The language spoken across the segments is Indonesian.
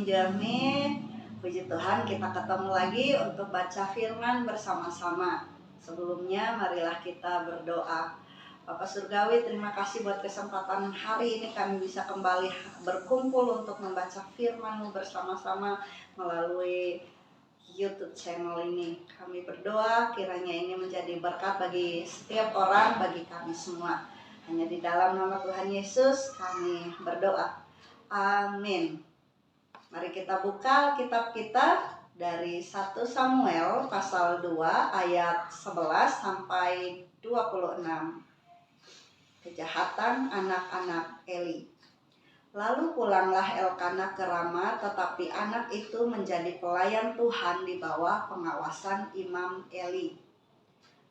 puji amin. Puji Tuhan, kita ketemu lagi untuk baca firman bersama-sama. Sebelumnya marilah kita berdoa. Bapak Surgawi, terima kasih buat kesempatan hari ini kami bisa kembali berkumpul untuk membaca firman-Mu bersama-sama melalui YouTube channel ini. Kami berdoa kiranya ini menjadi berkat bagi setiap orang, bagi kami semua. Hanya di dalam nama Tuhan Yesus kami berdoa. Amin. Mari kita buka kitab kita dari 1 Samuel pasal 2 ayat 11 sampai 26. Kejahatan anak-anak Eli. Lalu pulanglah Elkana ke Rama, tetapi anak itu menjadi pelayan Tuhan di bawah pengawasan Imam Eli.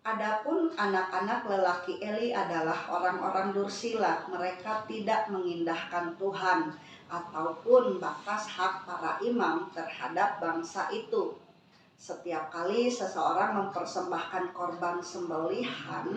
Adapun anak-anak lelaki Eli adalah orang-orang dursila. Mereka tidak mengindahkan Tuhan ataupun batas hak para imam terhadap bangsa itu. Setiap kali seseorang mempersembahkan korban sembelihan,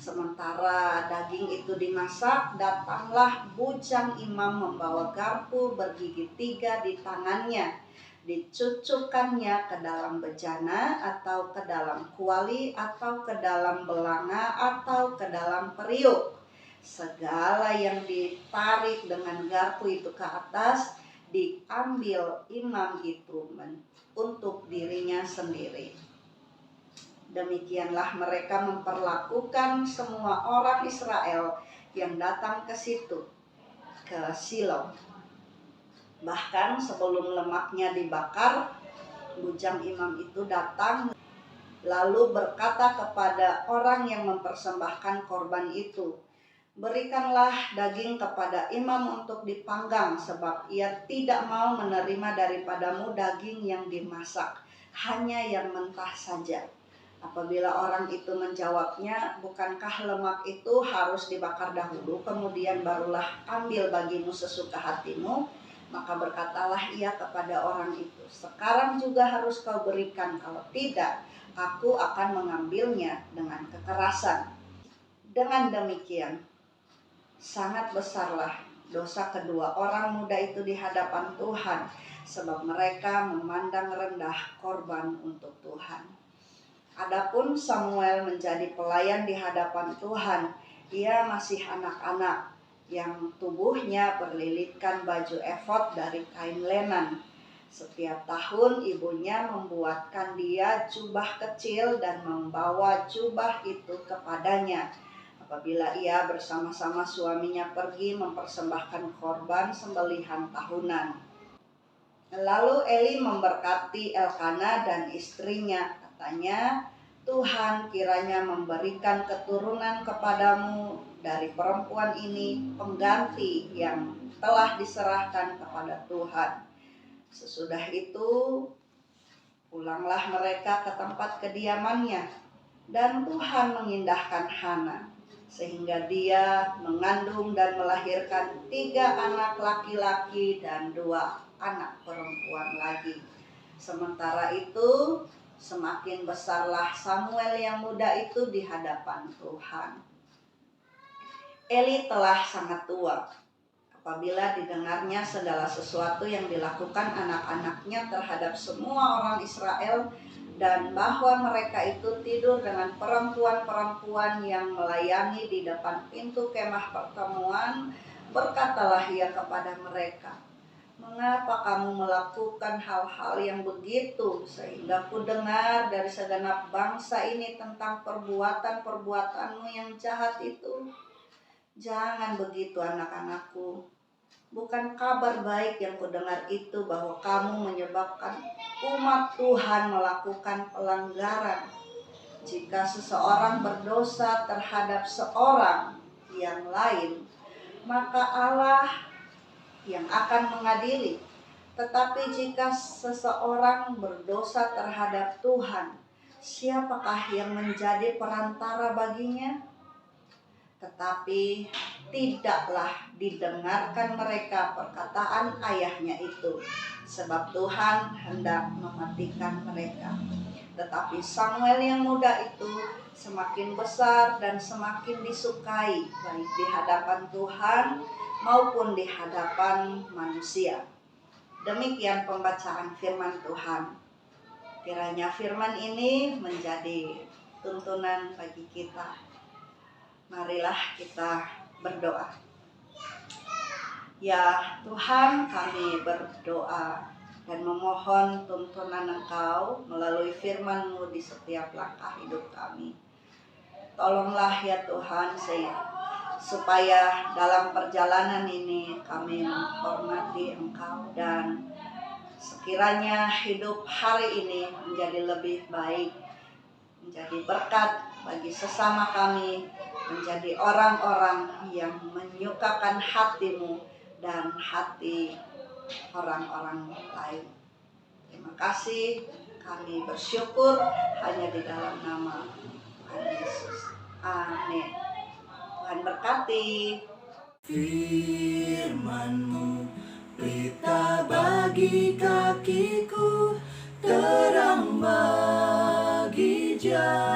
sementara daging itu dimasak, datanglah bujang imam membawa garpu bergigi 3 di tangannya. Dicucukkannya ke dalam bejana atau ke dalam kuali atau ke dalam belanga atau ke dalam periuk. Segala yang ditarik dengan garpu itu ke atas diambil imam itu untuk dirinya sendiri. Demikianlah mereka memperlakukan semua orang Israel yang datang ke situ, ke Silo. Bahkan sebelum lemaknya dibakar, bujang imam itu datang lalu berkata kepada orang yang mempersembahkan korban itu, "Berikanlah daging kepada imam untuk dipanggang, sebab ia tidak mau menerima daripadamu daging yang dimasak, hanya yang mentah saja." Apabila orang itu menjawabnya, "Bukankah lemak itu harus dibakar dahulu, kemudian barulah ambil bagimu sesuka hatimu?" Maka berkatalah ia kepada orang itu, "Sekarang juga harus kau berikan, kalau tidak, aku akan mengambilnya dengan kekerasan." Dengan demikian, sangat besarlah dosa kedua orang muda itu di hadapan Tuhan, sebab mereka memandang rendah korban untuk Tuhan. Adapun Samuel menjadi pelayan di hadapan Tuhan. Ia masih anak-anak yang tubuhnya berlilitkan baju efod dari kain lenan. Setiap tahun ibunya membuatkan dia jubah kecil dan membawa jubah itu kepadanya apabila ia bersama-sama suaminya pergi mempersembahkan korban sembelihan tahunan. Lalu Eli memberkati Elkana dan istrinya, katanya, "Tuhan kiranya memberikan keturunan kepadamu dari perempuan ini pengganti yang telah diserahkan kepada Tuhan." Sesudah itu pulanglah mereka ke tempat kediamannya, dan Tuhan mengindahkan Hana, sehingga dia mengandung dan melahirkan 3 anak laki-laki dan 2 anak perempuan lagi. Sementara itu semakin besarlah Samuel yang muda itu di hadapan Tuhan. Eli telah sangat tua apabila didengarnya segala sesuatu yang dilakukan anak-anaknya terhadap semua orang Israel, dan bahwa mereka itu tidur dengan perempuan-perempuan yang melayani di depan pintu kemah pertemuan. Berkatalah ia kepada mereka, "Mengapa kamu melakukan hal-hal yang begitu, sehingga ku dengar dari segenap bangsa ini tentang perbuatan-perbuatanmu yang jahat itu? Jangan begitu anak-anakku. Bukan kabar baik yang kudengar itu bahwa kamu menyebabkan umat Tuhan melakukan pelanggaran. Jika seseorang berdosa terhadap seorang yang lain, maka Allah yang akan mengadili. Tetapi jika seseorang berdosa terhadap Tuhan, siapakah yang menjadi perantara baginya?" Tetapi tidaklah didengarkan mereka perkataan ayahnya itu, sebab Tuhan hendak mematikan mereka. Tetapi Samuel yang muda itu semakin besar dan semakin disukai, baik di hadapan Tuhan maupun di hadapan manusia. Demikian pembacaan firman Tuhan. Kiranya firman ini menjadi tuntunan bagi kita. Marilah kita berdoa. Ya Tuhan, kami berdoa dan memohon tuntunan Engkau melalui firman-Mu di setiap langkah hidup kami. Tolonglah ya Tuhan, supaya dalam perjalanan ini kami menghormati Engkau, dan sekiranya hidup hari ini menjadi lebih baik, menjadi berkat bagi sesama kami, menjadi orang-orang yang menyukakan hati-Mu dan hati orang-orang lain. Terima kasih, kami bersyukur hanya di dalam nama Tuhan Yesus. Amin. Tuhan berkati. Firman-Mu pelita bagi kakiku, terang bagi jalan.